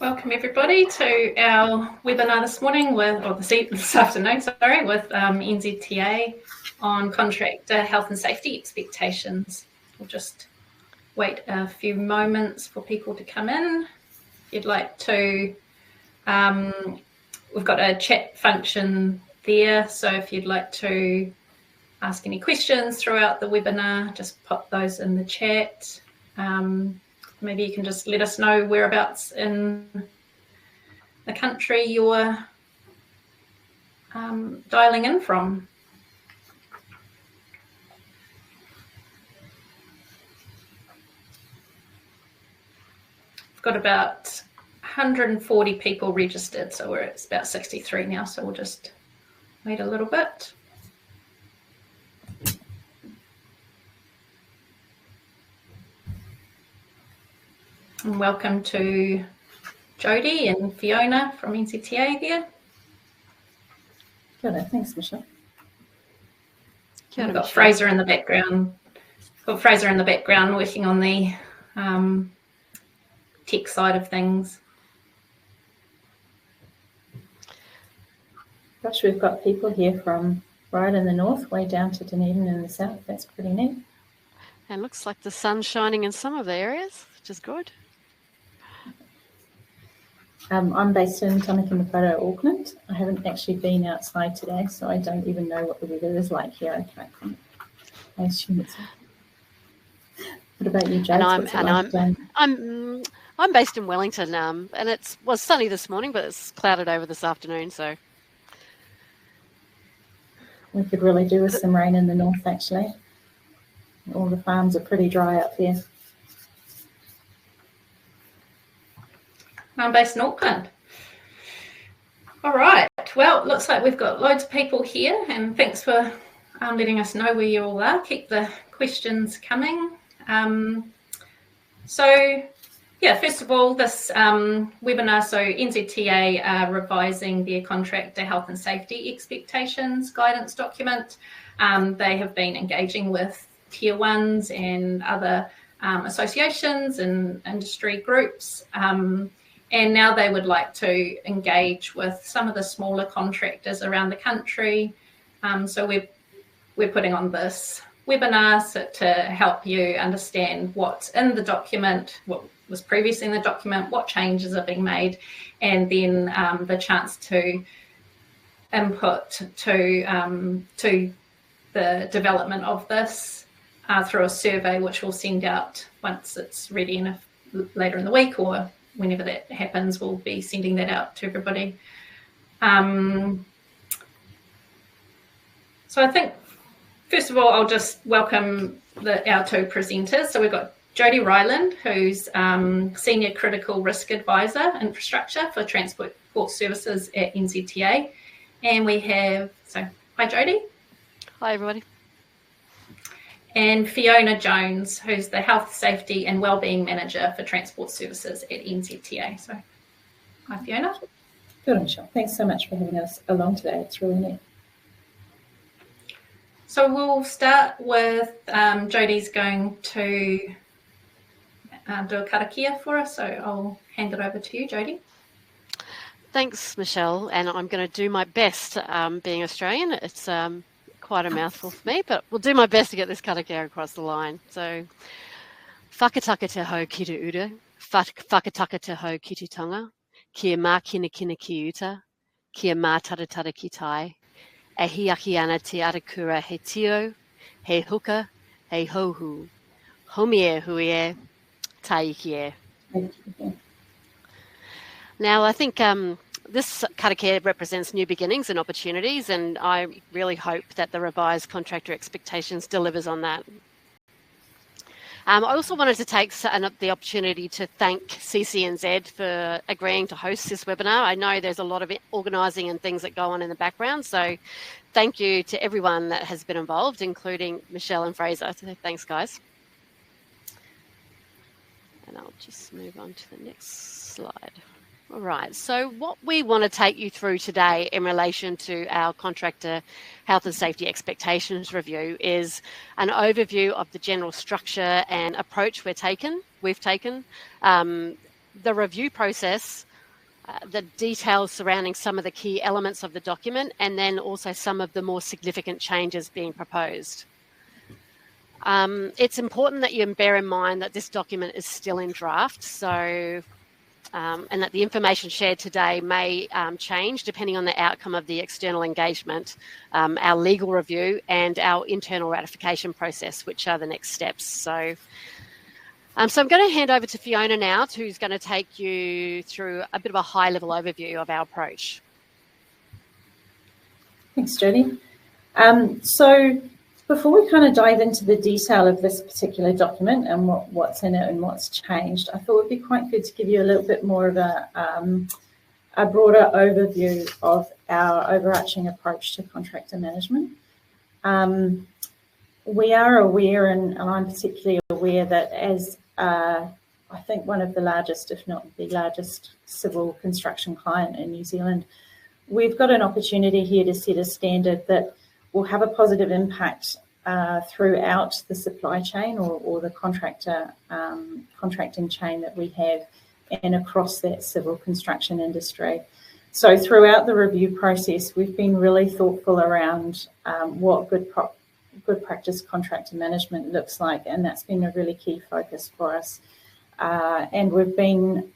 Welcome everybody to our webinar this morning this afternoon, with NZTA on contractor health and safety expectations. We'll just wait a few moments for people to come in. If you'd like to, we've got a chat function there, so if you'd like to ask any questions throughout the webinar, just pop those in the chat. Maybe you can just let us know whereabouts in the country you're dialing in from. We've got about 140 people registered, so we're at about 63 now, so we'll just wait a little bit. And welcome to Jodie and Fiona from NZTA here. Kia ora, thanks, Michelle. We've got Fraser in the background. Working on the tech side of things. Gosh, we've got people here from right in the north, way down to Dunedin in the south. That's pretty neat. And looks like the sun's shining in some of the areas, which is good. I'm based in Tāmaki, Auckland. I haven't actually been outside today, so I don't even know what the weather is like here. I can't comment. I assume it's. What about you, Jodie? I'm based in Wellington, and it was sunny this morning, but it's clouded over this afternoon. So we could really do with some rain in the north, actually. All the farms are pretty dry up here. I'm based in Auckland. All right, well, it looks like we've got loads of people here, and thanks for letting us know where you all are. Keep the questions coming. First of all, this webinar, so NZTA are revising their contractor health and safety expectations guidance document. They have been engaging with tier ones and other associations and industry groups. And now they would like to engage with some of the smaller contractors around the country. So we're putting on this webinar to help you understand what's in the document, what was previously in the document, what changes are being made, and then the chance to input to the development of this through a survey, which we'll send out once it's ready later in the week, or whenever that happens, we'll be sending that out to everybody. So I think, first of all, I'll just welcome our two presenters. So we've got Jodie Ryland, who's Senior Critical Risk Advisor Infrastructure for Transport Services at NZTA. And we have, hi Jodie. Hi everybody. And Fiona Jones, who's the Health, Safety and Wellbeing Manager for Transport Services at NZTA. So, hi Fiona. Good, Michelle. Thanks so much for having us along today. It's really neat. So we'll start with Jodie's going to do a karakia for us. So I'll hand it over to you, Jodie. Thanks, Michelle. And I'm going to do my best. Being Australian, it's quite a mouthful for me, but we'll do my best to get this karakia across the line. So, whakataka te hau ki te ura, whakataka te hau ki te tonga, kia mā kina kina ki uta, kia mā taratara ki tai, e hiaki ana te arakura he tio, he huka, he hohu, homie hui e, taiki e. Now, I think this karakia represents new beginnings and opportunities, and I really hope that the revised contractor expectations delivers on that. I also wanted to take the opportunity to thank CCNZ for agreeing to host this webinar. I know there's a lot of organising and things that go on in the background, so thank you to everyone that has been involved, including Michelle and Fraser. So thanks, guys. And I'll just move on to the next slide. All right, so what we want to take you through today in relation to our contractor health and safety expectations review is an overview of the general structure and approach we've taken, the review process, the details surrounding some of the key elements of the document, and then also some of the more significant changes being proposed. It's important that you bear in mind that this document is still in draft, so and that the information shared today may change depending on the outcome of the external engagement, our legal review, and our internal ratification process, which are the next steps. So I'm going to hand over to Fiona now, who's going to take you through a bit of a high-level overview of our approach. Thanks, Jodie. So before we kind of dive into the detail of this particular document and what's in it and what's changed, I thought it would be quite good to give you a little bit more of a broader overview of our overarching approach to contractor management. We are aware, and I'm particularly aware, that as I think one of the largest, if not the largest, civil construction client in New Zealand, we've got an opportunity here to set a standard that will have a positive impact throughout the supply chain or the contracting chain that we have, and across that civil construction industry. So throughout the review process, we've been really thoughtful around what good practice contractor management looks like, and that's been a really key focus for us. And we've been,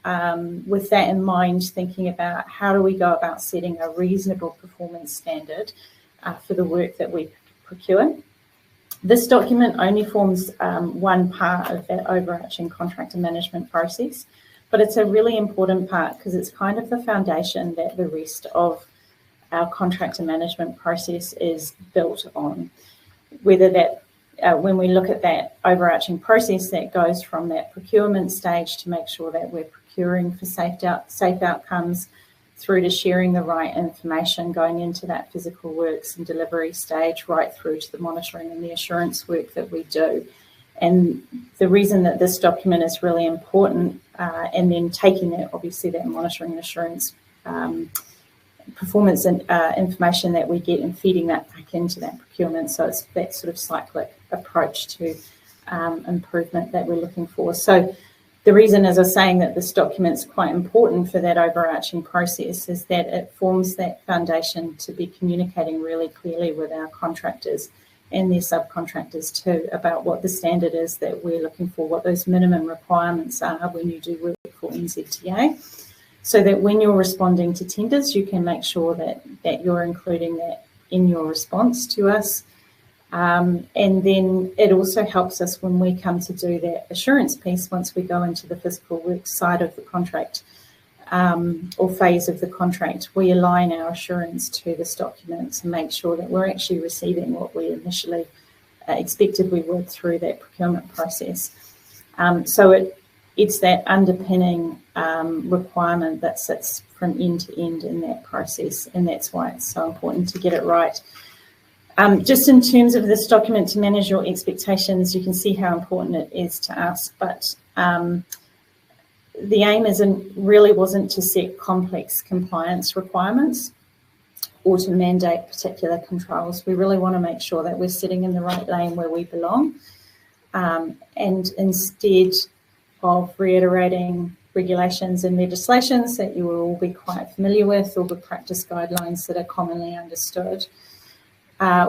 with that in mind, thinking about how do we go about setting a reasonable performance standard for the work that we procure. This document only forms one part of that overarching contractor management process, but it's a really important part because it's kind of the foundation that the rest of our contractor management process is built on. Whether that, when we look at that overarching process that goes from that procurement stage to make sure that we're procuring for safe outcomes, through to sharing the right information going into that physical works and delivery stage, right through to the monitoring and the assurance work that we do. And the reason that this document is really important, and then taking that, obviously, that monitoring and assurance performance and information that we get and feeding that back into that procurement. So it's that sort of cyclic approach to improvement that we're looking for. So the reason, as I was saying, that this document's quite important for that overarching process is that it forms that foundation to be communicating really clearly with our contractors and their subcontractors too about what the standard is that we're looking for, what those minimum requirements are when you do work for NZTA, so that when you're responding to tenders, you can make sure that you're including that in your response to us. And then it also helps us when we come to do that assurance piece, once we go into the physical work side of the contract or phase of the contract, we align our assurance to this document to make sure that we're actually receiving what we initially expected we would through that procurement process. So it's that underpinning requirement that sits from end to end in that process, and that's why it's so important to get it right. Just in terms of this document to manage your expectations, you can see how important it is to us, but the aim really wasn't to set complex compliance requirements or to mandate particular controls. We really want to make sure that we're sitting in the right lane where we belong, and instead of reiterating regulations and legislations that you will all be quite familiar with, or the practice guidelines that are commonly understood,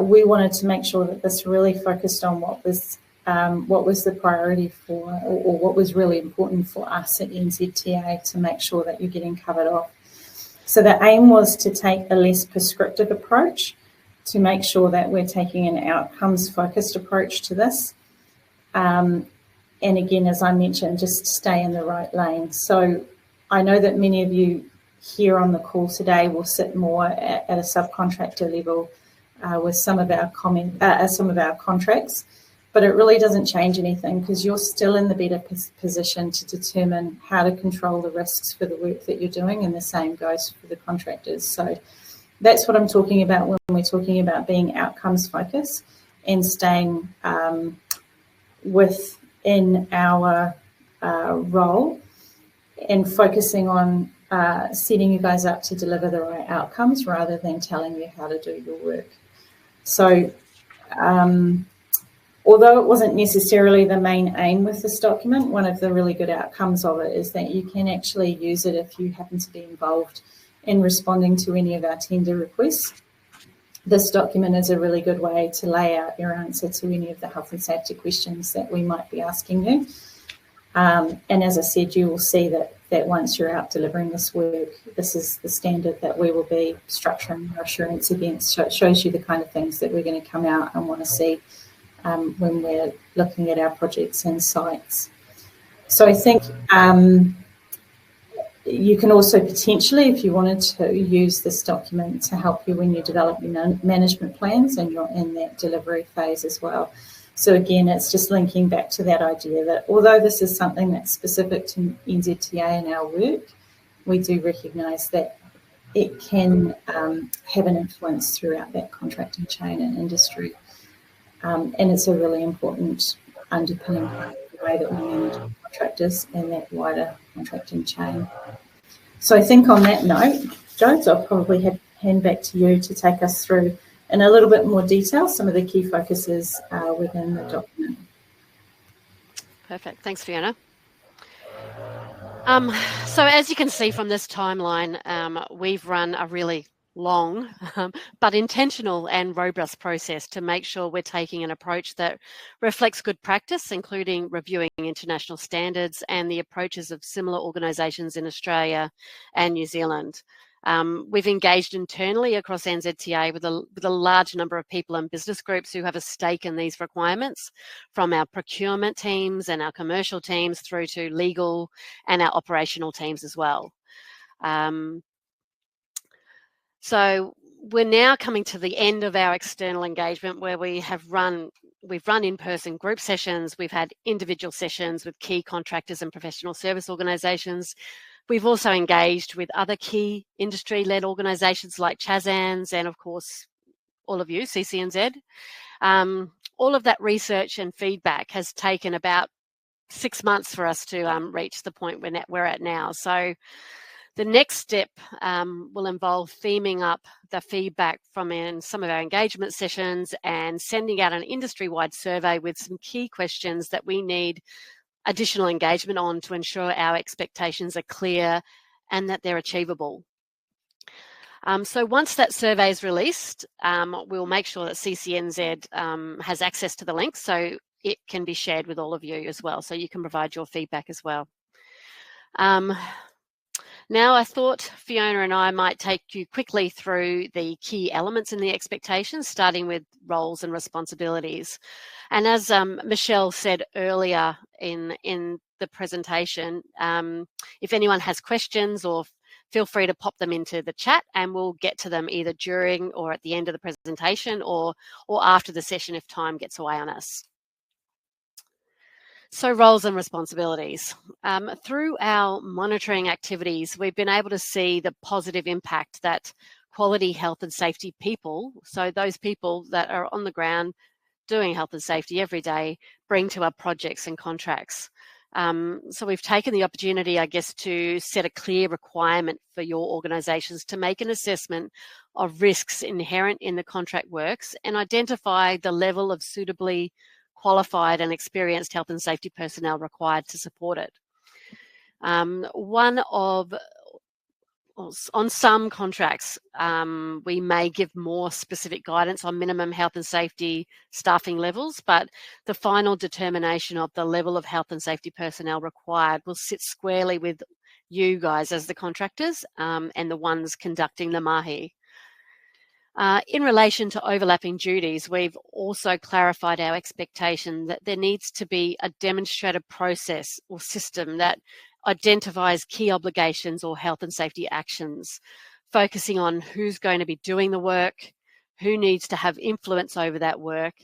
we wanted to make sure that this really focused on what was the priority for, or what was really important for us at NZTA to make sure that you're getting covered off. So the aim was to take a less prescriptive approach, to make sure that we're taking an outcomes-focused approach to this. And again, as I mentioned, just stay in the right lane. So I know that many of you here on the call today will sit more at a subcontractor level with some of our contracts, but it really doesn't change anything because you're still in the better position to determine how to control the risks for the work that you're doing, and the same goes for the contractors. So that's what I'm talking about when we're talking about being outcomes focused and staying within our role and focusing on setting you guys up to deliver the right outcomes rather than telling you how to do your work. So Although it wasn't necessarily the main aim with this document, one of the really good outcomes of it is that you can actually use it if you happen to be involved in responding to any of our tender requests. This document is a really good way to lay out your answer to any of the health and safety questions that we might be asking you. And as I said, you will see that once you're out delivering this work, this is the standard that we will be structuring our assurance against. So it shows you the kind of things that we're going to come out and want to see when we're looking at our projects and sites. So I think you can also potentially, if you wanted to, use this document to help you when you develop your management plans and you're in that delivery phase as well. So again, it's just linking back to that idea that although this is something that's specific to NZTA and our work, we do recognise that it can have an influence throughout that contracting chain and industry. And it's a really important underpinning part of the way that we manage contractors and that wider contracting chain. So I think on that note, Jodie, I'll probably hand back to you to take us through in a little bit more detail some of the key focuses within the document. Perfect. Thanks, Fiona. So as you can see from this timeline, we've run a really long but intentional and robust process to make sure we're taking an approach that reflects good practice, including reviewing international standards and the approaches of similar organisations in Australia and New Zealand. We've engaged internally across NZTA with a large number of people and business groups who have a stake in these requirements, from our procurement teams and our commercial teams through to legal and our operational teams as well. So we're now coming to the end of our external engagement where we've run in-person group sessions, we've had individual sessions with key contractors and professional service organisations. We've also engaged with other key industry-led organisations like CCNZ and, of course, all of you, CCNZ. All of that research and feedback has taken about 6 months for us to reach the point we're at now. So the next step will involve theming up the feedback from some of our engagement sessions and sending out an industry-wide survey with some key questions that we need additional engagement on to ensure our expectations are clear and that they're achievable. So once that survey is released, we'll make sure that CCNZ has access to the link so it can be shared with all of you as well, so you can provide your feedback as well. Now, I thought Fiona and I might take you quickly through the key elements in the expectations, starting with roles and responsibilities. And as Michelle said earlier in the presentation, if anyone has questions, or feel free to pop them into the chat and we'll get to them either during or at the end of the presentation or after the session if time gets away on us. So roles and responsibilities. Through our monitoring activities, we've been able to see the positive impact that quality health and safety people, so those people that are on the ground doing health and safety every day, bring to our projects and contracts. So we've taken the opportunity, I guess, to set a clear requirement for your organisations to make an assessment of risks inherent in the contract works and identify the level of suitably qualified and experienced health and safety personnel required to support it. On some contracts, we may give more specific guidance on minimum health and safety staffing levels, but the final determination of the level of health and safety personnel required will sit squarely with you guys as the contractors and the ones conducting the mahi. In relation to overlapping duties, we've also clarified our expectation that there needs to be a demonstrated process or system that identifies key obligations or health and safety actions, focusing on who's going to be doing the work, who needs to have influence over that work,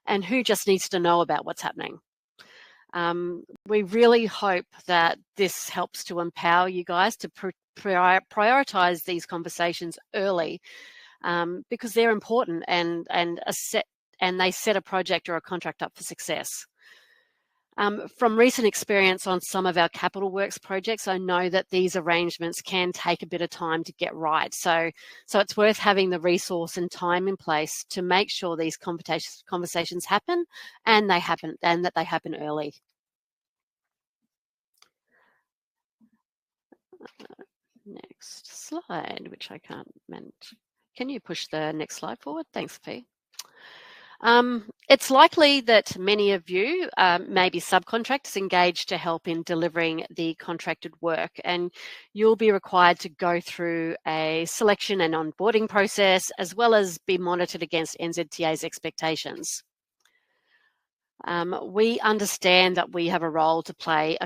and who just needs to know about what's happening. We really hope that this helps to empower you guys to prioritise these conversations early, because they're important and they set a project or a contract up for success. From recent experience on some of our capital works projects, I know that these arrangements can take a bit of time to get right. So it's worth having the resource and time in place to make sure these conversations happen and that they happen early. Next slide, which I can't manage. Can you push the next slide forward? Thanks, P. It's likely that many of you may be subcontractors engaged to help in delivering the contracted work, and you'll be required to go through a selection and onboarding process, as well as be monitored against NZTA's expectations. We understand that we have a role to play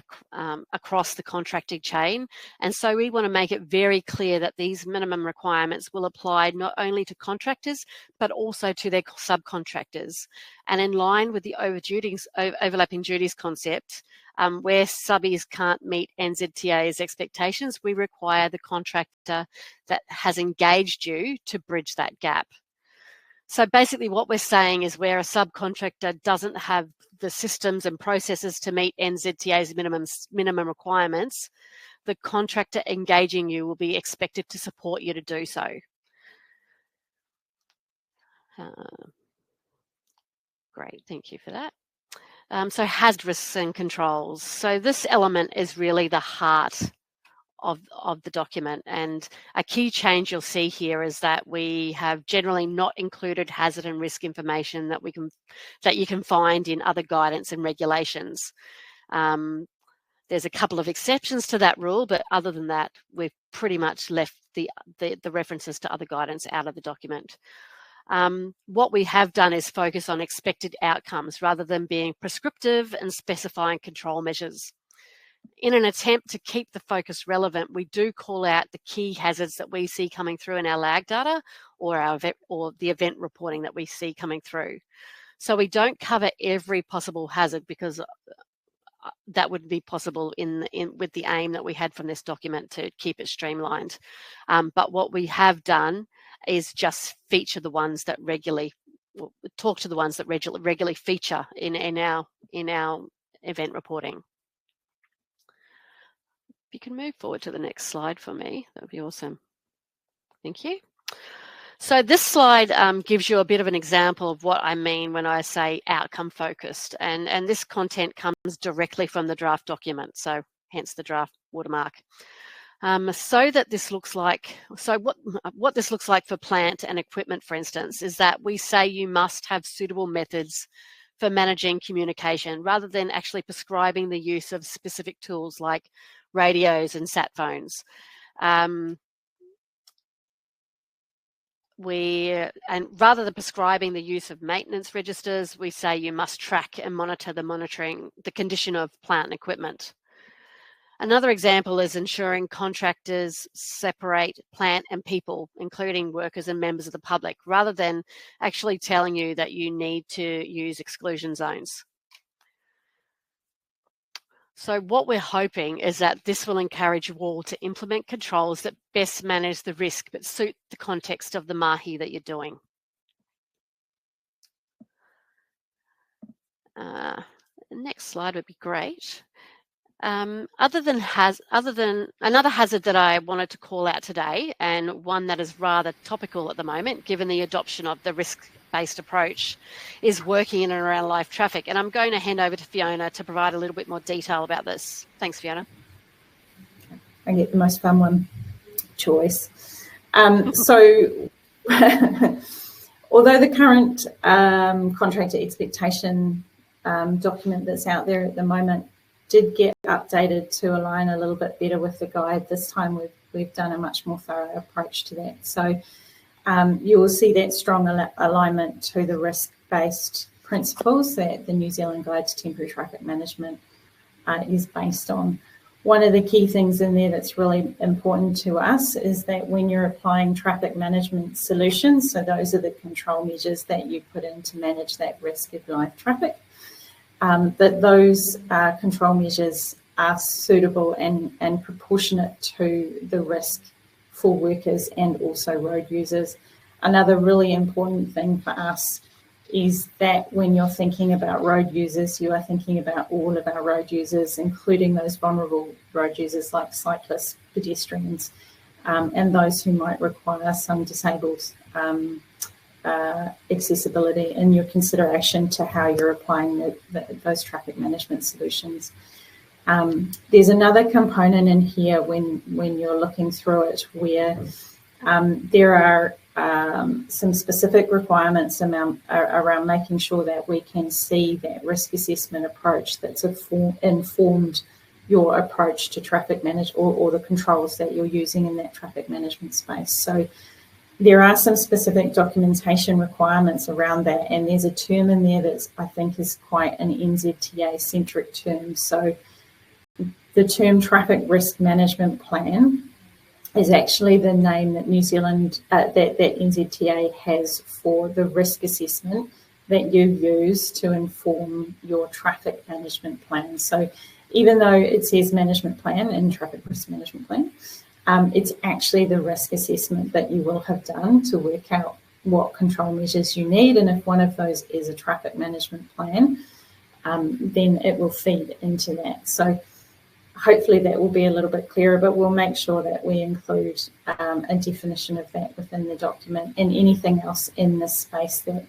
across the contracting chain, and so we want to make it very clear that these minimum requirements will apply not only to contractors but also to their subcontractors. And in line with the overlapping duties concept, where subbies can't meet NZTA's expectations, we require the contractor that has engaged you to bridge that gap. So basically what we're saying is where a subcontractor doesn't have the systems and processes to meet NZTA's minimum requirements, the contractor engaging you will be expected to support you to do so. Great, thank you for that. So hazard risks and controls. So this element is really the heart of the document, and a key change you'll see here is that we have generally not included hazard and risk information that you can find in other guidance and regulations. There's a couple of exceptions to that rule, but other than that, we've pretty much left the references to other guidance out of the document. What we have done is focus on expected outcomes rather than being prescriptive and specifying control measures. In an attempt to keep the focus relevant, we do call out the key hazards that we see coming through in our lag data or the event reporting that we see coming through. So we don't cover every possible hazard because that would be possible with the aim that we had from this document to keep it streamlined. But what we have done is just feature the ones that talk to the ones that regularly feature in our event reporting. If you can move forward to the next slide for me, that would be awesome. Thank you. So this slide gives you a bit of an example of what I mean when I say outcome focused, and this content comes directly from the draft document, so hence the draft watermark. So what this looks like for plant and equipment, for instance, is that we say you must have suitable methods for managing communication rather than actually prescribing the use of specific tools like radios and sat phones. And rather than prescribing the use of maintenance registers, we say you must track and monitor the condition of plant and equipment. Another example is ensuring contractors separate plant and people, including workers and members of the public, rather than actually telling you that you need to use exclusion zones. So what we're hoping is that this will encourage you all to implement controls that best manage the risk but suit the context of the mahi that you're doing. The next slide would be great. Another hazard that I wanted to call out today, and one that is rather topical at the moment, given the adoption of the risk-based approach, is working in and around live traffic. And I'm going to hand over to Fiona to provide a little bit more detail about this. Thanks, Fiona. I get the most fun one, choice. So although the current contractor expectation document that's out there at the moment did get updated to align a little bit better with the guide, this time we've done a much more thorough approach to that. So you will see that strong alignment to the risk-based principles that the New Zealand Guide to Temporary Traffic Management is based on. One of the key things in there that's really important to us is that when you're applying traffic management solutions, so those are the control measures that you put in to manage that risk of live traffic, that those control measures are suitable and proportionate to the risk for workers and also road users. Another really important thing for us is that when you're thinking about road users, you are thinking about all of our road users, including those vulnerable road users like cyclists, pedestrians, and those who might require some disabled accessibility in your consideration to how you're applying those traffic management solutions. There's another component in here when you're looking through it where there are some specific requirements around making sure that we can see that risk assessment approach that's informed your approach to traffic management or the controls that you're using in that traffic management space. So there are some specific documentation requirements around that, and there's a term in there that I think is quite an NZTA-centric term. So the term traffic risk management plan is actually the name that New Zealand, that NZTA has for the risk assessment that you use to inform your traffic management plan. So even though it says management plan and traffic risk management plan, it's actually the risk assessment that you will have done to work out what control measures you need. And if one of those is a traffic management plan, then it will feed into that. So hopefully that will be a little bit clearer, but we'll make sure that we include a definition of that within the document, and anything else in this space that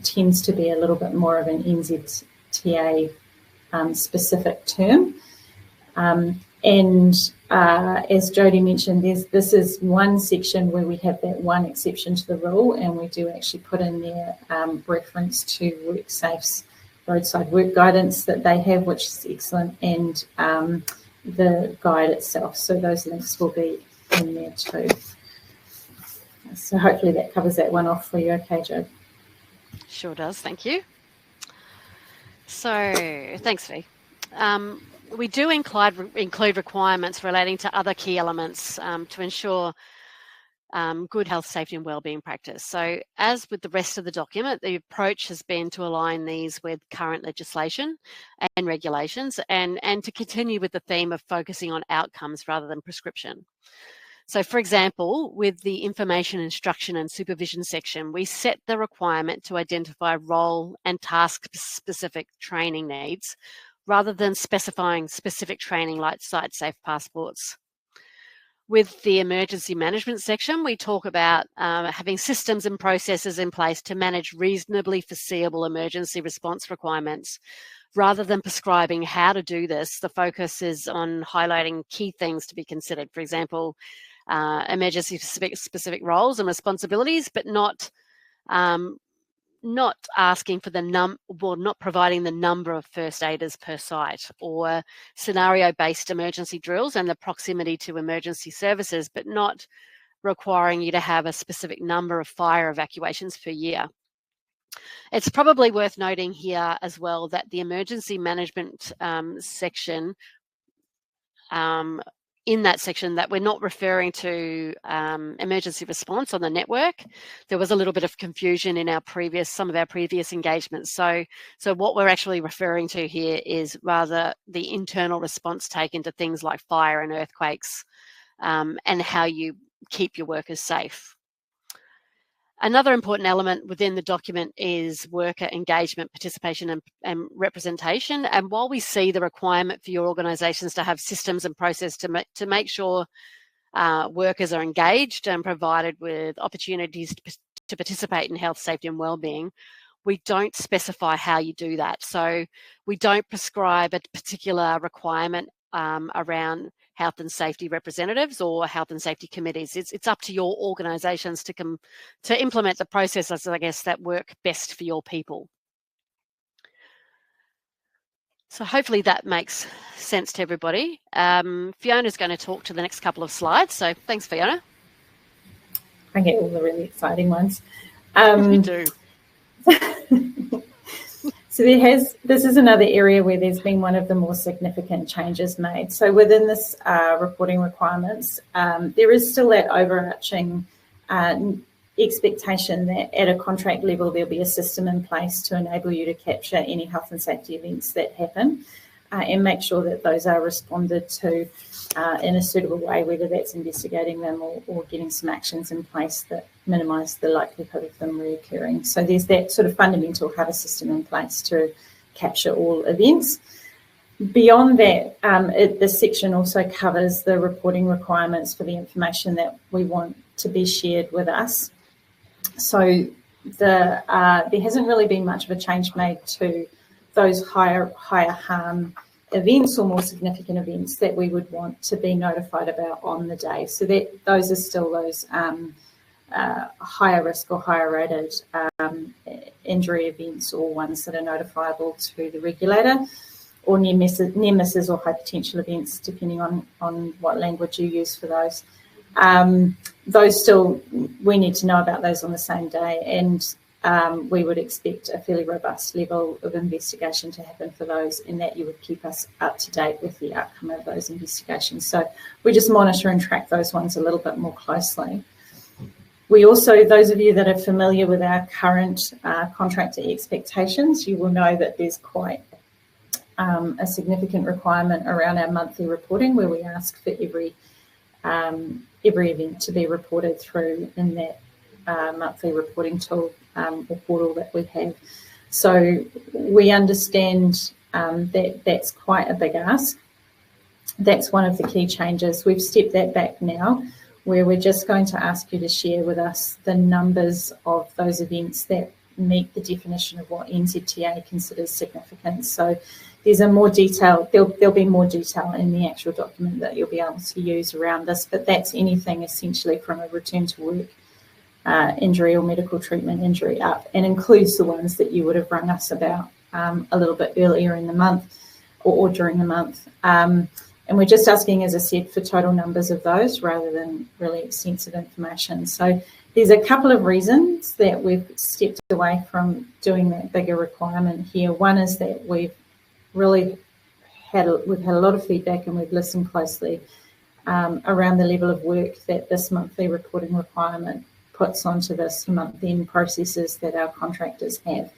tends to be a little bit more of an NZTA specific term. As Jodie mentioned, this is one section where we have that one exception to the rule, and we do actually put in there reference to WorkSafe's roadside work guidance that they have, which is excellent, and the guide itself. So those links will be in there too. So hopefully that covers that one off for you. Okay, Jo? Sure does, thank you. So thanks, Vi. We do include requirements relating to other key elements to ensure good health, safety and wellbeing practice. So as with the rest of the document, the approach has been to align these with current legislation and regulations, and to continue with the theme of focusing on outcomes rather than prescription. So for example, with the information, instruction and supervision section, we set the requirement to identify role and task-specific training needs rather than specifying specific training like site-safe passports. With the emergency management section, we talk about having systems and processes in place to manage reasonably foreseeable emergency response requirements. Rather than prescribing how to do this, the focus is on highlighting key things to be considered. For example, emergency specific roles and responsibilities, but not asking for not providing the number of first aiders per site, or scenario-based emergency drills and the proximity to emergency services, but not requiring you to have a specific number of fire evacuations per year. It's probably worth noting here as well that the emergency management section, in that section, that we're not referring to emergency response on the network. There was a little bit of confusion in some of our previous engagements. So what we're actually referring to here is rather the internal response taken to things like fire and earthquakes, and how you keep your workers safe. Another important element within the document is worker engagement, participation and representation. And while we see the requirement for your organisations to have systems and process to make sure workers are engaged and provided with opportunities to participate in health, safety and wellbeing, we don't specify how you do that. So we don't prescribe a particular requirement around health and safety representatives or health and safety committees. It's up to your organisations to implement the processes, I guess, that work best for your people. So hopefully that makes sense to everybody. Fiona's going to talk to the next couple of slides. So thanks, Fiona. I get all the really exciting ones. You do. So this is another area where there's been one of the more significant changes made. So within this reporting requirements, there is still that overarching expectation that at a contract level there'll be a system in place to enable you to capture any health and safety events that happen. and make sure that those are responded to in a suitable way, whether that's investigating them or getting some actions in place that minimise the likelihood of them reoccurring. So there's that sort of fundamental cover system in place to capture all events. Beyond that, this section also covers the reporting requirements for the information that we want to be shared with us. So there hasn't really been much of a change made to those higher harm events or more significant events that we would want to be notified about on the day. So that those are still those higher risk or higher rated injury events, or ones that are notifiable to the regulator, or near misses or high potential events, depending on what language you use for those. Those still, we need to know about those on the same day, and we would expect a fairly robust level of investigation to happen for those, and that you would keep us up to date with the outcome of those investigations. So we just monitor and track those ones a little bit more closely. We also, those of you that are familiar with our current contractor expectations, you will know that there's quite a significant requirement around our monthly reporting, where we ask for every event to be reported through in that monthly reporting tool or portal that we have. So we understand that that's quite a big ask. That's one of the key changes. We've stepped that back now, where we're just going to ask you to share with us the numbers of those events that meet the definition of what NZTA considers significant. So there's a more detail, there'll be more detail in the actual document that you'll be able to use around this, but that's anything essentially from a return to work injury or medical treatment injury up, and includes the ones that you would have rung us about a little bit earlier in the month or during the month. And we're just asking, as I said, for total numbers of those rather than really extensive information. So there's a couple of reasons that we've stepped away from doing that bigger requirement here. One is that we've had a lot of feedback, and we've listened closely around the level of work that this monthly reporting requirement puts onto this month-end processes that our contractors have.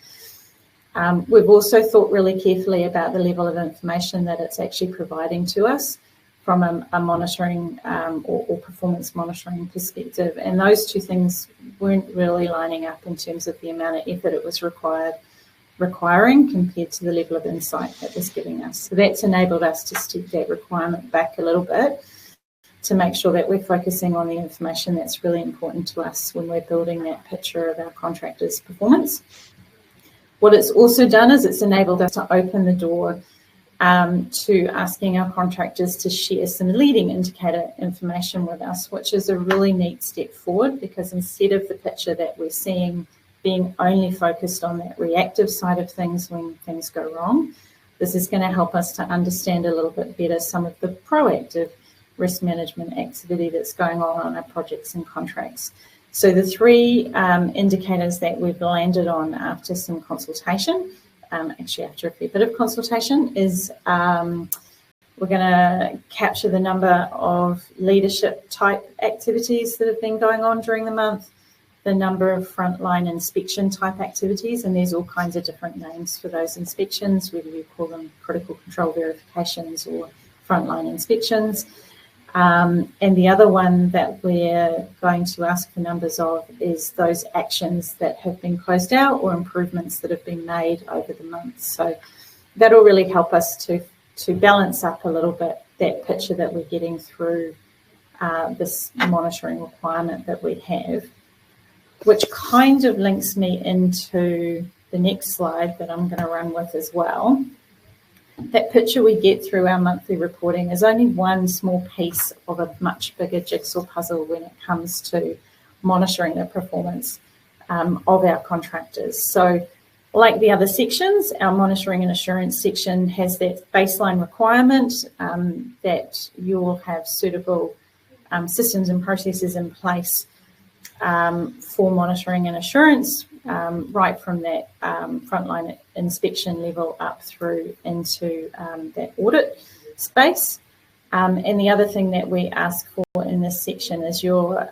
We've also thought really carefully about the level of information that it's actually providing to us from a monitoring or performance monitoring perspective. And those two things weren't really lining up in terms of the amount of effort it was requiring compared to the level of insight that was giving us. So that's enabled us to step that requirement back a little bit to make sure that we're focusing on the information that's really important to us when we're building that picture of our contractors' performance. What it's also done is it's enabled us to open the door to asking our contractors to share some leading indicator information with us, which is a really neat step forward, because instead of the picture that we're seeing being only focused on that reactive side of things when things go wrong, this is going to help us to understand a little bit better some of the proactive risk management activity that's going on our projects and contracts. So the three indicators that we've landed on after some consultation, actually after a fair bit of consultation, is we're going to capture the number of leadership type activities that have been going on during the month, the number of frontline inspection type activities, and there's all kinds of different names for those inspections, whether you call them critical control verifications or frontline inspections. And the other one that we're going to ask for numbers of is those actions that have been closed out or improvements that have been made over the months. So that'll really help us to balance up a little bit that picture that we're getting through this monitoring requirement that we have, which kind of links me into the next slide that I'm going to run with as well. That picture we get through our monthly reporting is only one small piece of a much bigger jigsaw puzzle when it comes to monitoring the performance of our contractors. So like the other sections, our monitoring and assurance section has that baseline requirement that you will have suitable systems and processes in place for monitoring and assurance, right from that frontline inspection level up through into that audit space. And the other thing that we ask for in this section is your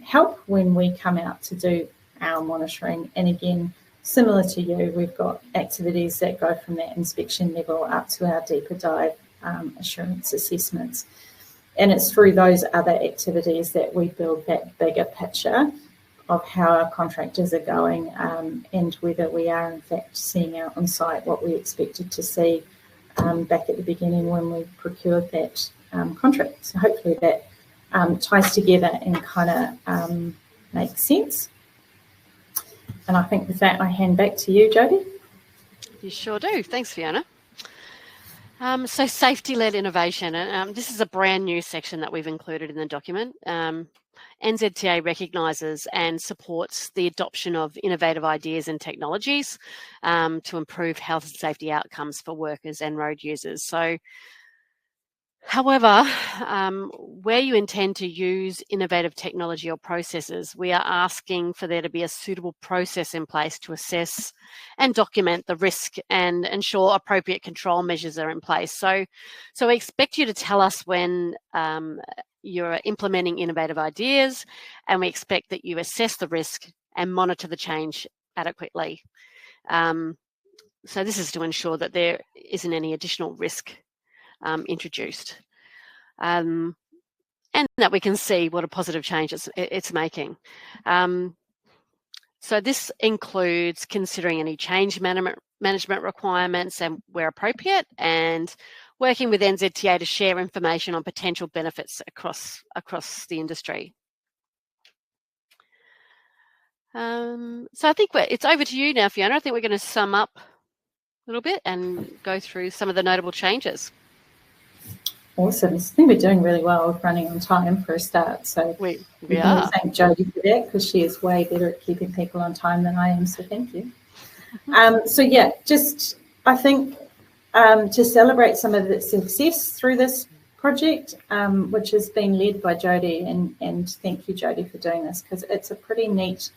help when we come out to do our monitoring. And again, similar to you, we've got activities that go from that inspection level up to our deeper dive assurance assessments. And it's through those other activities that we build that bigger picture of how our contractors are going, and whether we are in fact seeing out on site what we expected to see back at the beginning when we procured that contract. So hopefully that ties together and kind of makes sense. And I think with that, I hand back to you, Jodie. You sure do. Thanks, Fiona. So safety-led innovation, and this is a brand new section that we've included in the document. NZTA recognises and supports the adoption of innovative ideas and technologies to improve health and safety outcomes for workers and road users. So, however, where you intend to use innovative technology or processes, we are asking for there to be a suitable process in place to assess and document the risk and ensure appropriate control measures are in place. So we expect you to tell us when you're implementing innovative ideas, and we expect that you assess the risk and monitor the change adequately. So this is to ensure that there isn't any additional risk introduced, and that we can see what a positive change it's making. So this includes considering any change management requirements and where appropriate, and working with NZTA to share information on potential benefits across the industry. So I think it's over to you now, Fiona. I think we're going to sum up a little bit and go through some of the notable changes. Awesome. I think we're doing really well with running on time for a start. So we are. Thank Jodie for that, because she is way better at keeping people on time than I am. So thank you. So yeah, just I think to celebrate some of the success through this project, which has been led by Jodie, and thank you, Jodie, for doing this, because it's a pretty neat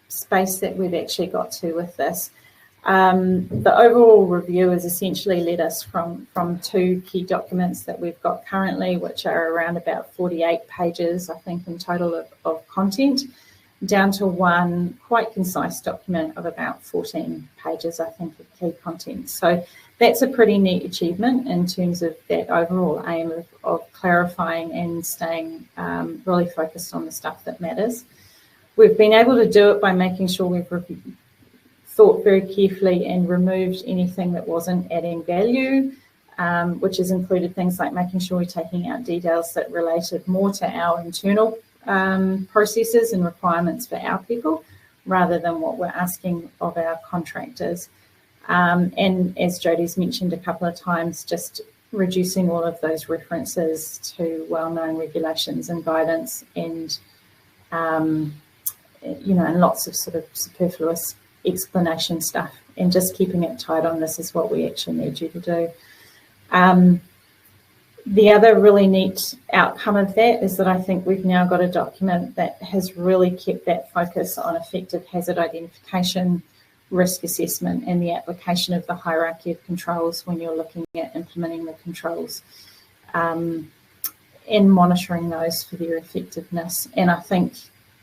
space that we've actually got to with this. The overall review has essentially led us from two key documents that we've got currently, which are around about 48 pages, I think, in total of content, down to one quite concise document of about 14 pages, I think, of key content. So that's a pretty neat achievement in terms of that overall aim of clarifying and staying really focused on the stuff that matters. We've been able to do it by making sure we've thought very carefully and removed anything that wasn't adding value, which has included things like making sure we're taking out details that related more to our internal processes and requirements for our people, rather than what we're asking of our contractors. And as Jodie's mentioned a couple of times, just reducing all of those references to well-known regulations and guidance, and and lots of sort of superfluous explanation stuff, and just keeping it tight on this is what we actually need you to do. The other really neat outcome of that is that I think we've now got a document that has really kept that focus on effective hazard identification, risk assessment, and the application of the hierarchy of controls when you're looking at implementing the controls, and monitoring those for their effectiveness. And I think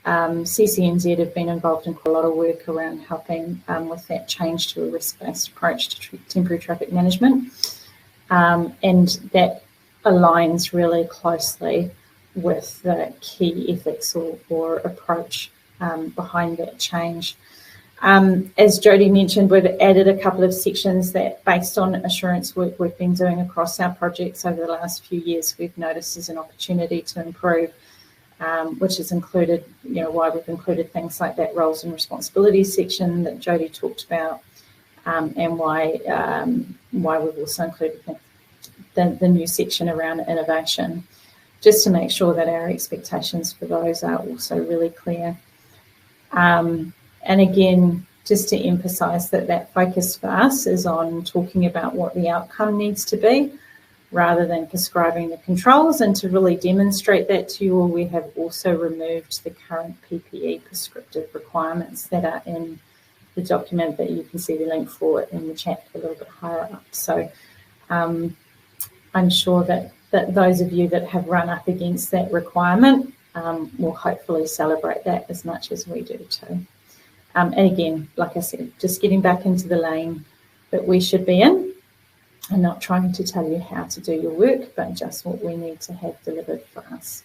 CCNZ have been involved in quite a lot of work around helping with that change to a risk-based approach to temporary traffic management, and that aligns really closely with the key ethics or approach behind that change. As Jodie mentioned, we've added a couple of sections that, based on assurance work we've been doing across our projects over the last few years, we've noticed as an opportunity to improve, which has included, why we've included things like that roles and responsibilities section that Jodie talked about, and why we've also included the new section around innovation, just to make sure that our expectations for those are also really clear. And again, just to emphasise that focus for us is on talking about what the outcome needs to be, rather than prescribing the controls. And to really demonstrate that to you all, we have also removed the current PPE prescriptive requirements that are in the document that you can see the link for in the chat a little bit higher up. So I'm sure that those of you that have run up against that requirement will hopefully celebrate that as much as we do too. And again, like I said, just getting back into the lane that we should be in, and not trying to tell you how to do your work, but just what we need to have delivered for us.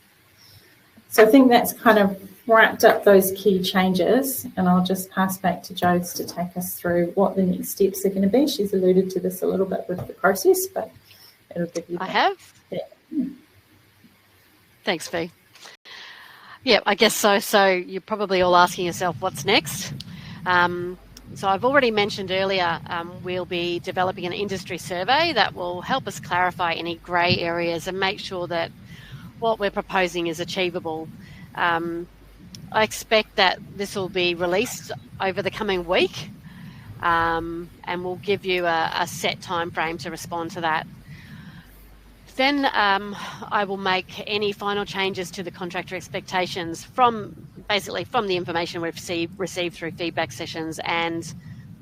So I think that's kind of wrapped up those key changes, and I'll just pass back to Jodie to take us through what the next steps are going to be. She's alluded to this a little bit with the process, but it'll give you. I have. Thanks, Fee. Yeah, I guess so. So you're probably all asking yourself, what's next? So I've already mentioned earlier, we'll be developing an industry survey that will help us clarify any grey areas and make sure that what we're proposing is achievable. I expect that this will be released over the coming week, and we'll give you a set time frame to respond to that. Then I will make any final changes to the contractor expectations from the information we've received through feedback sessions and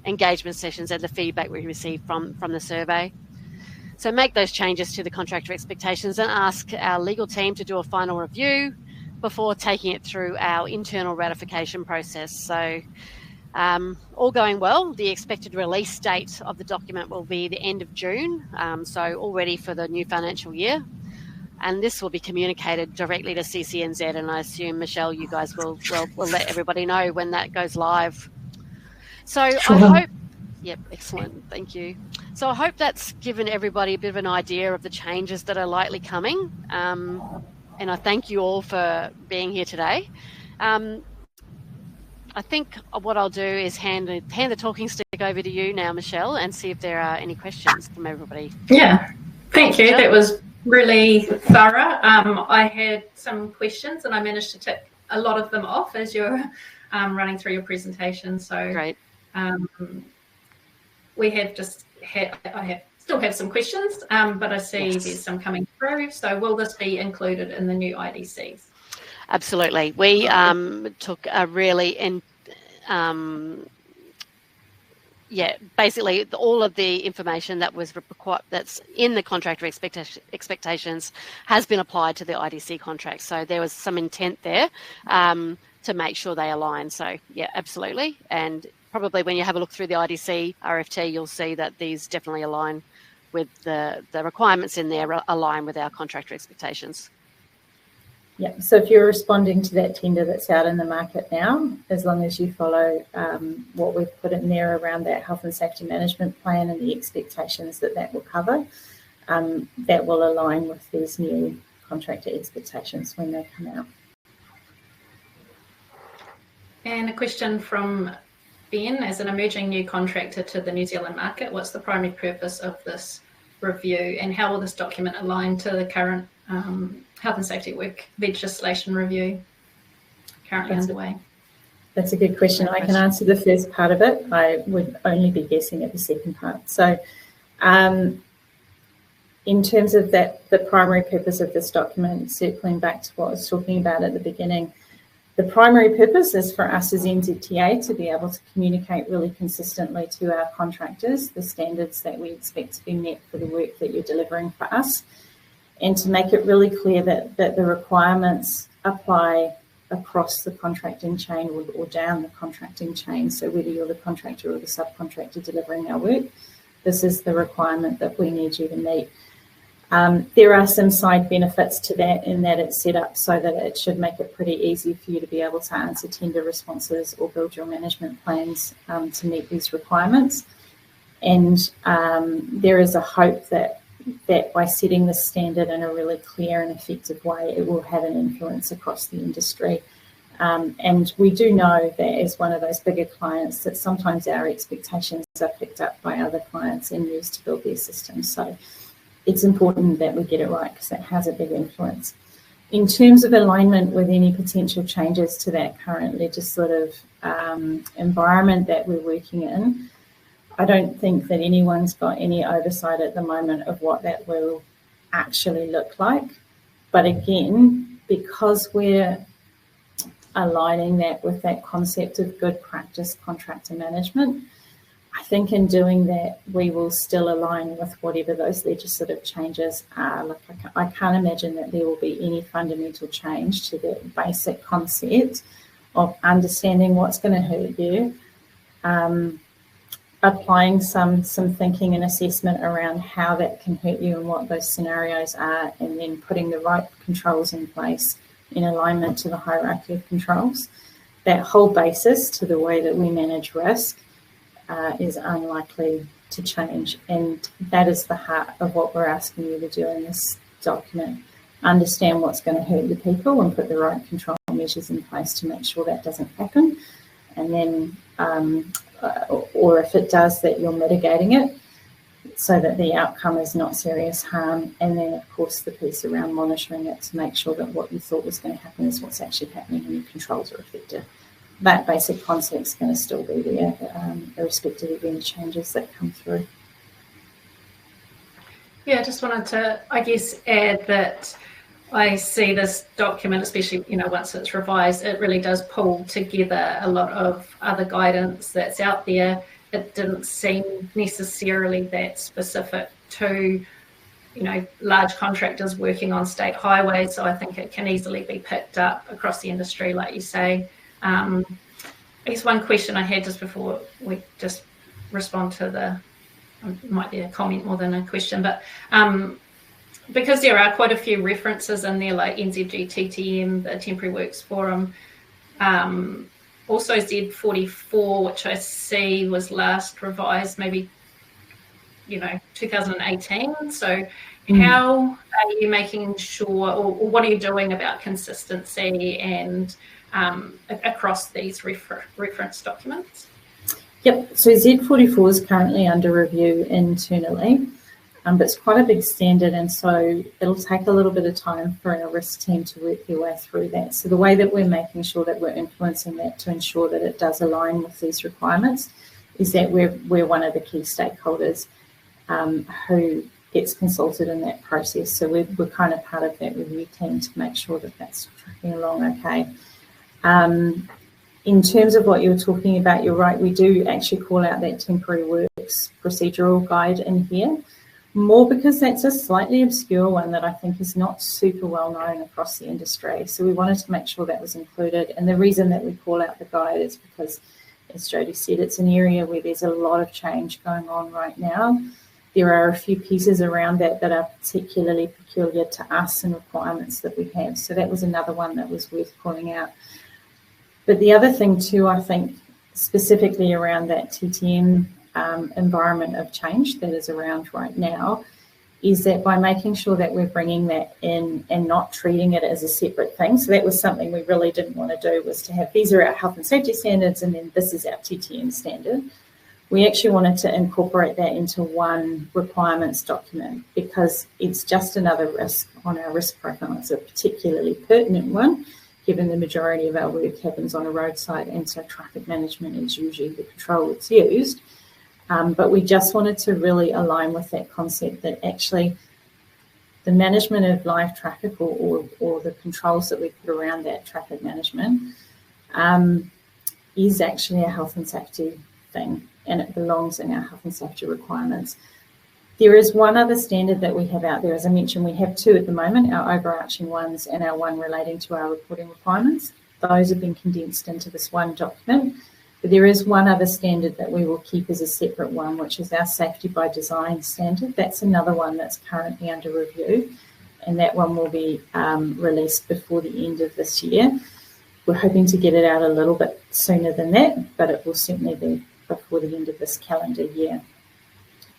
engagement sessions and the feedback we received from the survey. So make those changes to the contractor expectations and ask our legal team to do a final review before taking it through our internal ratification process. So all going well, the expected release date of the document will be the end of June, so all ready for the new financial year. And this will be communicated directly to CCNZ, and I assume, Michelle, you guys will let everybody know when that goes live. So sure. I hope, yep, excellent, thank you. So I hope that's given everybody a bit of an idea of the changes that are likely coming, and I thank you all for being here today. I think what I'll do is hand the talking stick over to you now, Michelle, and see if there are any questions from everybody. Yeah, thank you. That was really thorough. I had some questions and I managed to tick a lot of them off as you're running through your presentation. So great. We have still have some questions, but I see there's some coming through. So will this be included in the new IDCs? Absolutely. We took a really basically all of the information that was that's in the contractor expectations has been applied to the IDC contract. So there was some intent there to make sure they align. So yeah, absolutely. And probably when you have a look through the IDC RFT, you'll see that these definitely align with the requirements in there align with our contractor expectations. Yeah, so if you're responding to that tender that's out in the market now, as long as you follow what we've put in there around that health and safety management plan and the expectations that will cover, that will align with these new contractor expectations when they come out. And a question from Ben, as an emerging new contractor to the New Zealand market, what's the primary purpose of this review and how will this document align to the current health and safety work legislation review currently underway? That's a good question. I can answer the first part of it. I would only be guessing at the second part. So in terms of that, the primary purpose of this document, circling back to what I was talking about at the beginning, the primary purpose is for us as NZTA to be able to communicate really consistently to our contractors the standards that we expect to be met for the work that you're delivering for us, and to make it really clear that the requirements apply across the contracting chain or down the contracting chain. So whether you're the contractor or the subcontractor delivering our work, this is the requirement that we need you to meet. There are some side benefits to that in that it's set up so that it should make it pretty easy for you to be able to answer tender responses or build your management plans to meet these requirements. And there is a hope that by setting the standard in a really clear and effective way, it will have an influence across the industry. And we do know that as one of those bigger clients that sometimes our expectations are picked up by other clients and used to build their systems. So it's important that we get it right because it has a big influence. In terms of alignment with any potential changes to that current legislative environment that we're working in, I don't think that anyone's got any oversight at the moment of what that will actually look like. But again, because we're aligning that with that concept of good practice contractor management, I think in doing that, we will still align with whatever those legislative changes are. Like I can't imagine that there will be any fundamental change to the basic concept of understanding what's going to hurt you, applying some thinking and assessment around how that can hurt you and what those scenarios are, and then putting the right controls in place in alignment to the hierarchy of controls. That whole basis to the way that we manage risk is unlikely to change, and that is the heart of what we're asking you to do in this document. Understand what's going to hurt your people and put the right control measures in place to make sure that doesn't happen, and then or if it does, that you're mitigating it so that the outcome is not serious harm, and then of course the piece around monitoring it to make sure that what you thought was going to happen is what's actually happening and your controls are effective. That basic concept is going to still be there, irrespective of any changes that come through. Yeah, I just wanted to, I guess, add that I see this document, especially, once it's revised, it really does pull together a lot of other guidance that's out there. It didn't seem necessarily that specific to, large contractors working on state highways. So I think it can easily be picked up across the industry, like you say. I guess one question I had just before we just respond to it might be a comment more than a question, but because there are quite a few references in there, like NZG, TTM, the Temporary Works Forum, also Z44, which I see was last revised maybe, 2018. So how are you making sure, or what are you doing about consistency and across these reference documents? Yep, so Z44 is currently under review internally, but it's quite a big standard, and so it'll take a little bit of time for our risk team to work their way through that. So the way that we're making sure that we're influencing that to ensure that it does align with these requirements is that we're one of the key stakeholders who gets consulted in that process. So we're kind of part of that review team to make sure that that's tracking along okay. In terms of what you were talking about, you're right, we do actually call out that temporary works procedural guide in here, more because that's a slightly obscure one that I think is not super well known across the industry. So we wanted to make sure that was included. And the reason that we call out the guide is because, as Jodie said, it's an area where there's a lot of change going on right now. There are a few pieces around that are particularly peculiar to us and requirements that we have. So that was another one that was worth calling out. But the other thing too, I think, specifically around that TTM environment of change that is around right now, is that by making sure that we're bringing that in and not treating it as a separate thing. So that was something we really didn't want to do, was to have, these are our health and safety standards and then this is our TTM standard. We actually wanted to incorporate that into one requirements document because it's just another risk on our risk profile. It's a particularly pertinent one, given the majority of our work happens on a roadside, and so traffic management is usually the control that's used. But we just wanted to really align with that concept that actually the management of live traffic or the controls that we put around that traffic management is actually a health and safety thing, and it belongs in our health and safety requirements. There is one other standard that we have out there. As I mentioned, we have two at the moment, our overarching ones and our one relating to our reporting requirements. Those have been condensed into this one document. But there is one other standard that we will keep as a separate one, which is our safety by design standard. That's another one that's currently under review, and that one will be released before the end of this year. We're hoping to get it out a little bit sooner than that, but it will certainly be before the end of this calendar year.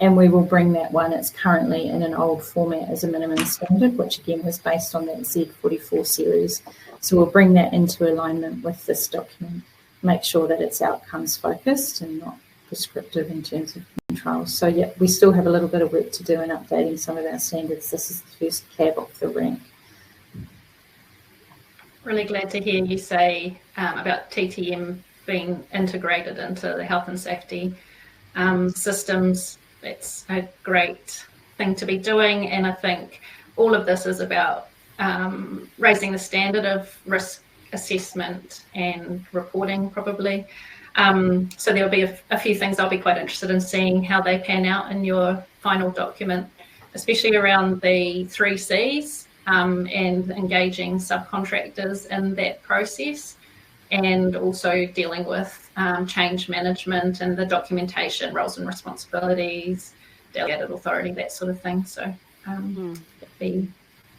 And we will bring that one, it's currently in an old format as a minimum standard, which again was based on that Z44 series. So we'll bring that into alignment with this document, make sure that it's outcomes focused and not prescriptive in terms of controls. So yeah, we still have a little bit of work to do in updating some of our standards. This is the first cab off the rank. Really glad to hear you say about TTM being integrated into the health and safety systems. It's a great thing to be doing, and I think all of this is about raising the standard of risk assessment and reporting probably. So there'll be a few things I'll be quite interested in seeing how they pan out in your final document, especially around the 3 Cs and engaging subcontractors in that process. and also dealing with change management and the documentation, roles and responsibilities, delegated authority, that sort of thing. So be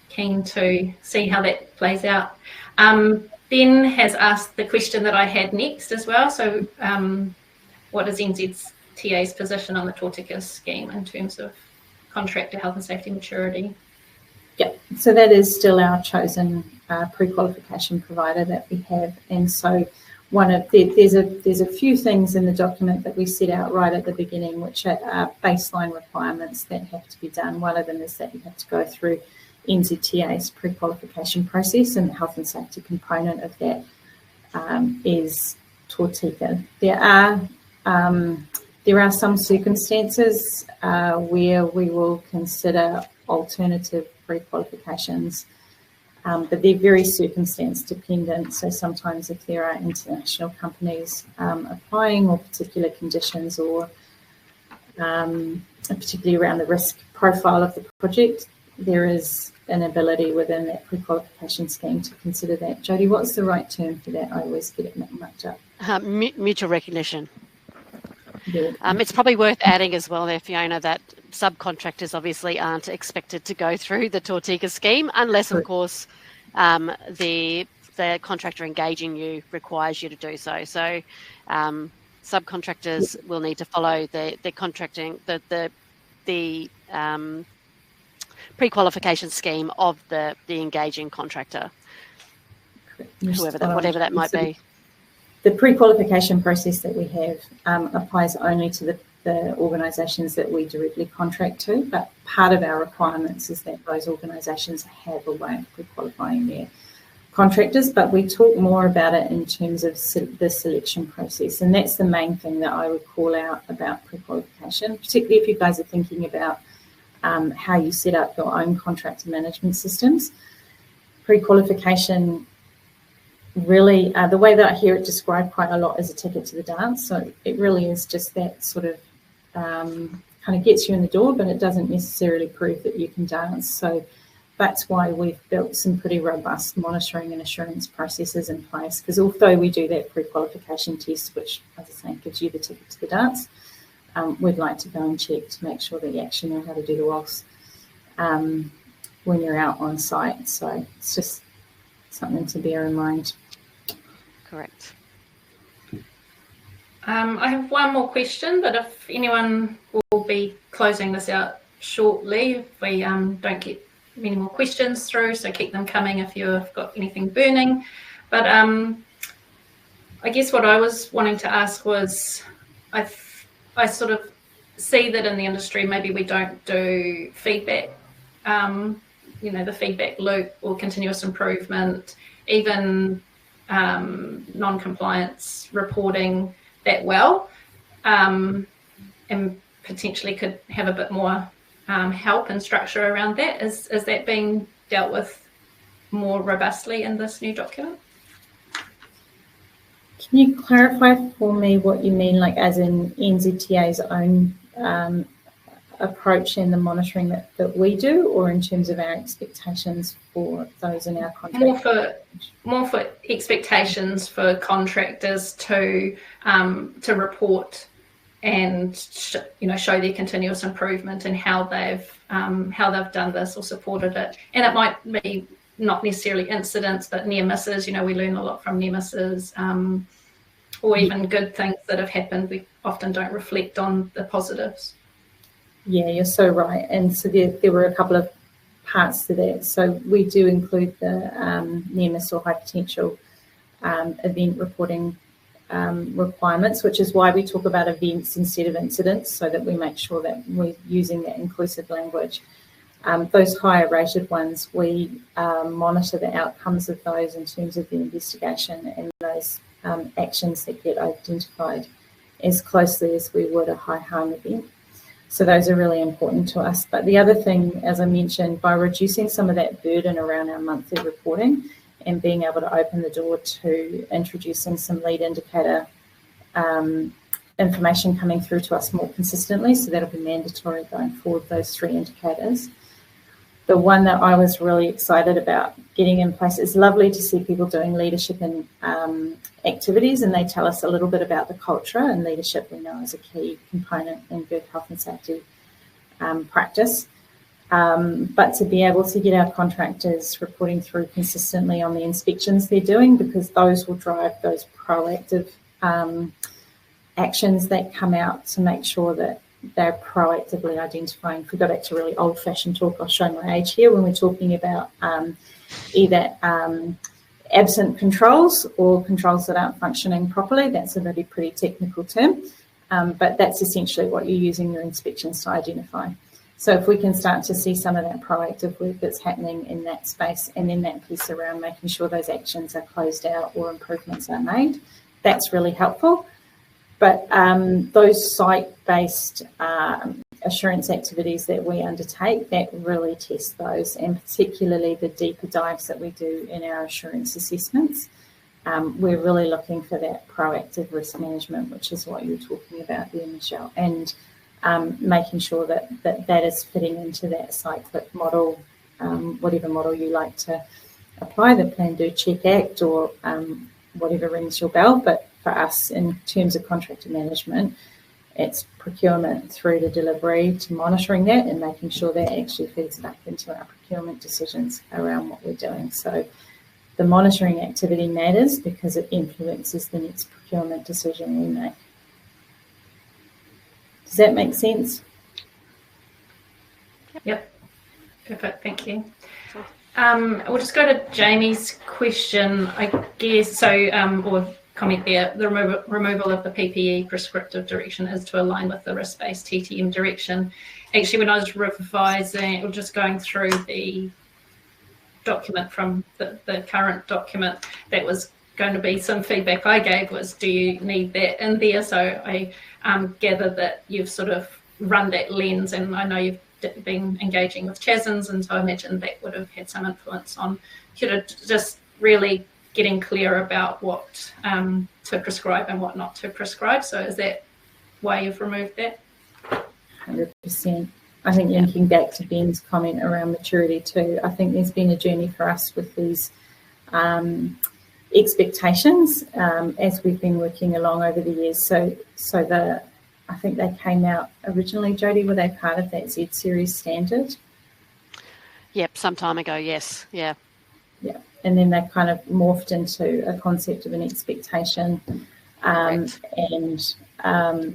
keen to see how that plays out. Ben has asked the question that I had next as well. So what is NZTA's position on the Tōtika scheme in terms of contractor health and safety maturity? Yeah, so that is still our chosen pre-qualification provider that we have. And so there's a few things in the document that we set out right at the beginning, which are baseline requirements that have to be done. One of them is that you have to go through NZTA's pre-qualification process, and the health and safety component of that is Tōtika. There are some circumstances where we will consider alternative pre-qualifications, but they're very circumstance dependent. So sometimes if there are international companies applying, or particular conditions, or particularly around the risk profile of the project, there is an ability within that pre-qualification scheme to consider that. Jodie, what's the right term for that? I always get it mucked up. Mutual recognition. Yeah. It's probably worth adding as well there, Fiona, that subcontractors obviously aren't expected to go through the Tōtika scheme unless, of course, the contractor engaging you requires you to do so. So subcontractors will need to follow the contracting, the pre-qualification scheme of the engaging contractor, whatever that might be. The pre-qualification process that we have applies only to the organisations that we directly contract to, but part of our requirements is that those organisations have a way of pre-qualifying their contractors, but we talk more about it in terms of the selection process, and that's the main thing that I would call out about pre-qualification, particularly if you guys are thinking about how you set up your own contractor management systems. Pre-qualification really, the way that I hear it described quite a lot is a ticket to the dance. So it really is just that sort of kind of gets you in the door, but it doesn't necessarily prove that you can dance. So that's why we've built some pretty robust monitoring and assurance processes in place, because although we do that pre-qualification test, which, as I say, gives you the ticket to the dance, we'd like to go and check to make sure that you actually know how to do the waltz when you're out on site. So it's just something to bear in mind. Correct. I have one more question, but if anyone will be closing this out shortly, if we don't get many more questions through, so keep them coming if you've got anything burning. But I guess what I was wanting to ask was, I sort of see that in the industry maybe we don't do feedback, the feedback loop or continuous improvement, even non-compliance reporting that well, and potentially could have a bit more help and structure around that. Is that being dealt with more robustly in this new document? Can you clarify for me what you mean, like as in NZTA's own approach in the monitoring that we do, or in terms of our expectations for those in our contract? More for expectations for contractors to report and show their continuous improvement and how they've done this or supported it. And it might be not necessarily incidents, but near misses. We learn a lot from near misses, or even good things that have happened. We often don't reflect on the positives. Yeah, you're so right. And so there were a couple of parts to that. So we do include the near miss or high potential event reporting requirements, which is why we talk about events instead of incidents, so that we make sure that we're using that inclusive language. Those higher rated ones, we monitor the outcomes of those in terms of the investigation and those actions that get identified as closely as we would a high harm event. So those are really important to us. But the other thing, as I mentioned, by reducing some of that burden around our monthly reporting and being able to open the door to introducing some lead indicator information coming through to us more consistently, so that'll be mandatory going forward, those 3 indicators. the one that I was really excited about getting in place. It's lovely to see people doing leadership and activities, and they tell us a little bit about the culture, and leadership we know is a key component in good health and safety practice. But to be able to get our contractors reporting through consistently on the inspections they're doing, because those will drive those proactive actions that come out to make sure that they're proactively identifying. If we go back to really old-fashioned talk, I'll show my age here, when we're talking about either absent controls or controls that aren't functioning properly. That's a really pretty technical term, but that's essentially what you're using your inspections to identify. So if we can start to see some of that proactive work that's happening in that space, and then that piece around making sure those actions are closed out or improvements are made, that's really helpful. But those site-based assurance activities that we undertake, that really test those, and particularly the deeper dives that we do in our assurance assessments. We're really looking for that proactive risk management, which is what you're talking about there, Michelle, and making sure that is fitting into that cyclic model, whatever model you like to apply, the plan, do, check, act, or whatever rings your bell. But for us, in terms of contractor management, it's procurement through to delivery, to monitoring that and making sure that actually feeds back into our procurement decisions around what we're doing. So the monitoring activity matters because it influences the next procurement decision we make. Does that make sense? Yep, perfect, thank you. We'll just go to Jamie's question, I guess. So, or comment there, the removal of the PPE prescriptive direction is to align with the risk-based TTM direction. Actually, when I was revising, or just going through the document from the current document, that was going to be some feedback I gave was, do you need that in there? So I gather that you've sort of run that lens, and I know you've been engaging with Chasms, and so I imagine that would have had some influence on just really getting clear about what to prescribe and what not to prescribe. So is that why you've removed that? 100%. I think linking back to Ben's comment around maturity too, I think there's been a journey for us with these expectations as we've been working along over the years. So I think they came out originally, Jodie, were they part of that Z series standard? Yep, some time ago, yes. Yeah. Yeah. And then they kind of morphed into a concept of an expectation. And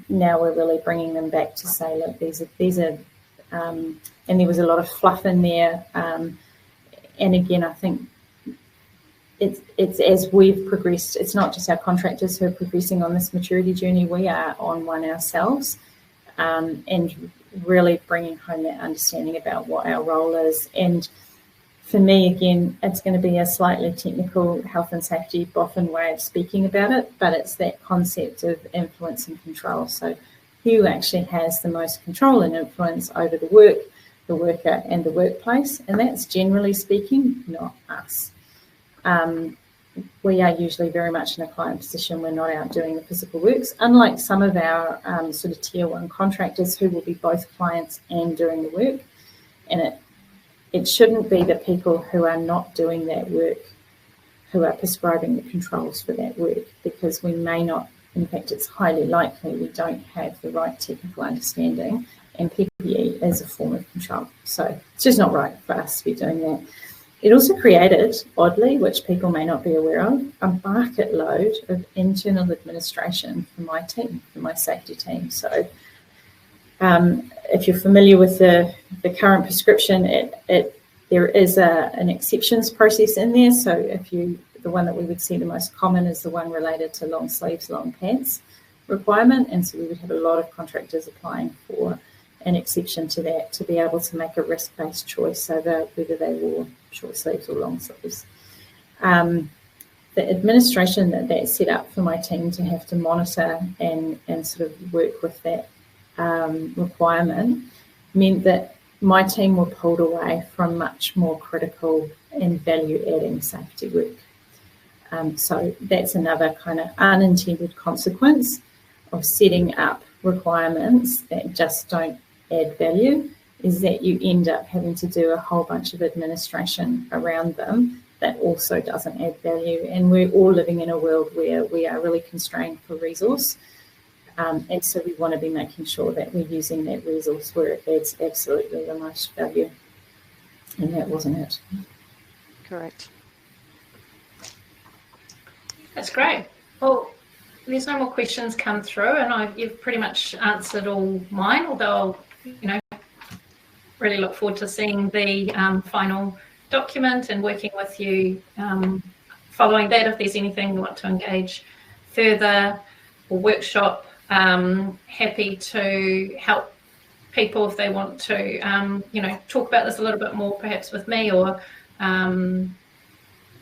now we're really bringing them back to say, look, these are and there was a lot of fluff in there. And again, I think it's as we've progressed, it's not just our contractors who are progressing on this maturity journey, we are on one ourselves, and really bringing home that understanding about what our role is. And for me, again, it's going to be a slightly technical health and safety boffin way of speaking about it, but it's that concept of influence and control. So who actually has the most control and influence over the work, the worker and the workplace? And that's generally speaking, not us. We are usually very much in a client position. We're not out doing the physical works, unlike some of our sort of tier one contractors who will be both clients and doing the work. And it shouldn't be the people who are not doing that work who are prescribing the controls for that work, because we may not, in fact, it's highly likely we don't have the right technical understanding, and PPE is a form of control. So it's just not right for us to be doing that. It also created, oddly, which people may not be aware of, a bucket load of internal administration for my team, for my safety team. So if you're familiar with the current prescription, there is an exceptions process in there. So the one that we would see the most common is the one related to long sleeves, long pants requirement. And so we would have a lot of contractors applying for an exception to that to be able to make a risk-based choice over whether they wore short sleeves or long sleeves. The administration that's set up for my team to have to monitor and sort of work with that requirement meant that my team were pulled away from much more critical and value-adding safety work. So that's another kind of unintended consequence of setting up requirements that just don't add value is that you end up having to do a whole bunch of administration around them that also doesn't add value. And we're all living in a world where we are really constrained for resource. And so we want to be making sure that we're using that resource where it adds absolutely the most value. And that wasn't it. Correct. That's great. Well, there's no more questions come through, and you've pretty much answered all mine, although I'll, really look forward to seeing the final document and working with you following that. If there's anything you want to engage further or workshop, happy to help people if they want to, talk about this a little bit more, perhaps with me, or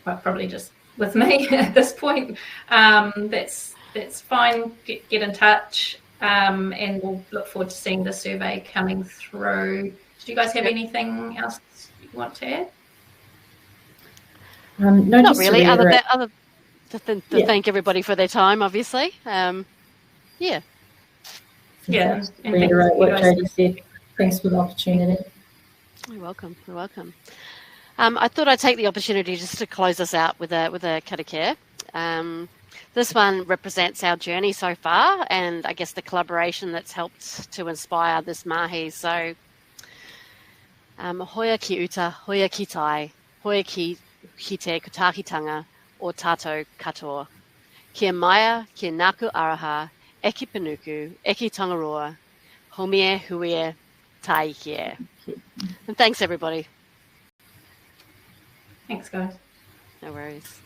probably just with me at this point. That's fine. Get in touch, and we'll look forward to seeing the survey coming through. Do you guys have anything else you want to add? No, not really. Other than thank everybody for their time, obviously. Yeah. Reiterate what Jodie said. Thanks for the opportunity. You're welcome. You're welcome. I thought I'd take the opportunity just to close us out with a karakia. This one represents our journey so far, and I guess the collaboration that's helped to inspire this mahi. So, hoia ki uta, hoia ki tai, hoia ki te kutahitanga o tātou katoa. Kia maia, kia naku araha, eki panuku, eki tangaroa, homie huie, tai here. And thanks, everybody. Thanks, guys. No worries.